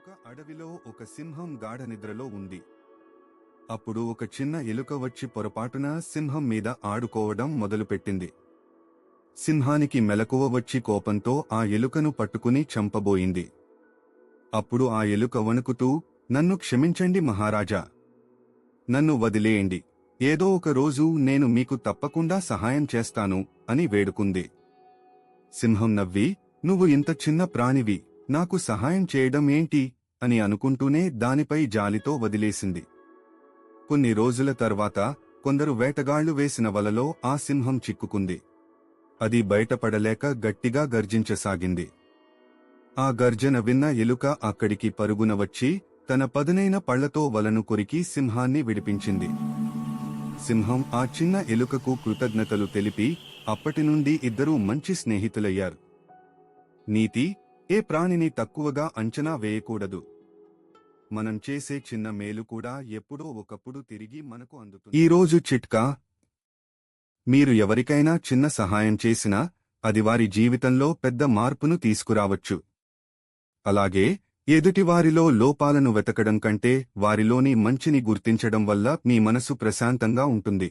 ఒక అడవిలో ఒక సింహం గాఢ నిద్రలో ఉంది. అప్పుడు ఒక చిన్న ఎలుక వచ్చి పొరపాటున సింహం మీద ఆడుకోవడం మొదలుపెట్టింది. సింహానికి మెలకువ వచ్చి కోపంతో ఆ ఎలుకను పట్టుకుని చంపబోయింది. అప్పుడు ఆ ఎలుక వణుకుతూ, "నన్ను క్షమించండి మహారాజా. నన్ను వదిలేయండి. ఏదో ఒక రోజు నేను మీకు తప్పకుండా సహాయం చేస్తాను" అని వేడుకుంది. సింహం నవ్వి, "నువ్వు ఇంత చిన్న ప్రాణివి, నాకు సహాయం చేయడం ఏంటి?" అని అనుకుంటూనే దానిపై జాలితో వదిలేసింది. కొన్ని రోజుల తర్వాత కొందరు వేటగాళ్లు వేసిన వలలో ఆ సింహం చిక్కుకుంది. అది బయటపడలేక గట్టిగా గర్జించసాగింది. ఆ గర్జన విన్న ఎలుక అక్కడికి పరుగున వచ్చి తన పదునైన పళ్లతో వలను కొరికి సింహాన్ని విడిపించింది. సింహం ఆ చిన్న ఎలుకకు కృతజ్ఞతలు తెలిపి అప్పటినుండి ఇద్దరూ మంచి స్నేహితులయ్యారు. నీతి: ఏ ప్రాణిని తక్కువగా అంచనా వేయకూడదు. మనం చేసే చిన్న మేలు కూడా ఎప్పుడో ఒకప్పుడు తిరిగి మనకు అందుతుంది. ఈరోజు చిట్కా: మీరు ఎవరికైనా చిన్న సహాయం చేసినా అది వారి జీవితంలో పెద్ద మార్పును తీసుకురావచ్చు. అలాగే ఎదుటివారిలో లోపాలను వెతకడం కంటే వారిలోని మంచిని గుర్తించడం వల్ల మీ మనసు ప్రశాంతంగా ఉంటుంది.